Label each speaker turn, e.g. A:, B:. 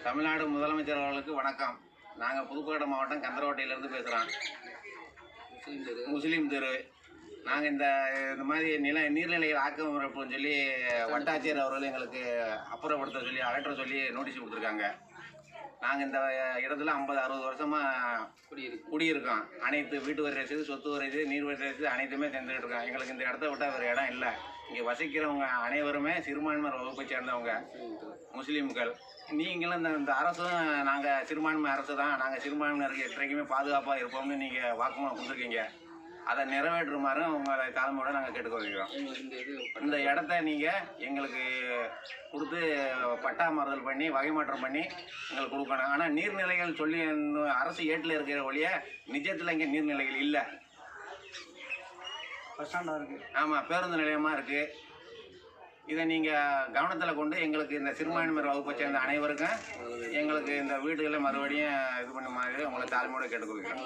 A: தமிழ்நாடு முதலமைச்சர் அவர்களுக்கு வணக்கம். நாங்கள் புதுக்கோட்டை மாவட்டம் கந்தரவட்டையிலேருந்து பேசுகிறோம். முஸ்லீம் தெரு. நாங்கள் இந்த மாதிரி நீர்நிலைகள் ஆக்கிரமிப்புன்னு சொல்லி வட்டாட்சியர் அவர்கள் எங்களுக்கு அப்புறப்படுத்த சொல்லி அகற்ற சொல்லி நோட்டீஸ் கொடுத்துருக்காங்க. நாங்கள் இந்த இடத்துல 50-60 வருஷமாக குடியிருக்கோம். அனைத்து வீட்டு வரி ரசீது, சொத்து வரி ரசீது, நீர் வரி ரசீது அனைத்துமே தந்துகிட்டு இருக்கோம். எங்களுக்கு இந்த இடத்த விட்டால் வேறு இடம் இல்லை. இங்கே வசிக்கிறவங்க அனைவருமே சிறுபான்மையினர் வகுப்பை சேர்ந்தவங்க முஸ்லீம்கள். நீங்களும் இந்த அரசும் நாங்கள் சிறுபான்மை அரசு தான், நாங்கள் சிறுபான்மையினருக்கு என்றைக்குமே பாதுகாப்பாக இருப்போம்னு நீங்கள் வாக்குமூலம் கொடுத்துருக்கீங்க. அதை நிறைவேற்றுமாறு உங்களை தாழ்மையோட நாங்கள் கேட்டுக்கொள்கிறோம். இந்த இடத்த நீங்கள் எங்களுக்கு கொடுத்து பட்டா மாறுதல் பண்ணி வகை மாற்றம் பண்ணி எங்களுக்கு கொடுக்கணும். ஆனால் நீர்நிலைகள் சொல்லி அரசு ஏட்டில் இருக்கிற ஒழிய நிஜத்தில் இங்கே நீர்நிலைகள் இல்லை. பஸ் ஸ்டாண்டாக இருக்குது. ஆமாம், பேருந்து நிலையமாக இருக்குது. இதை நீங்கள் கவனத்தில் கொண்டு எங்களுக்கு இந்த சிறுபான்மையினர் வகுப்பை சேர்ந்த அனைவருக்கும் எங்களுக்கு இந்த வீடுகளை மறுபடியும் இது பண்ணுமாறு உங்களை தாழ்மையோடு கேட்டுக்கொள்கிறோம்.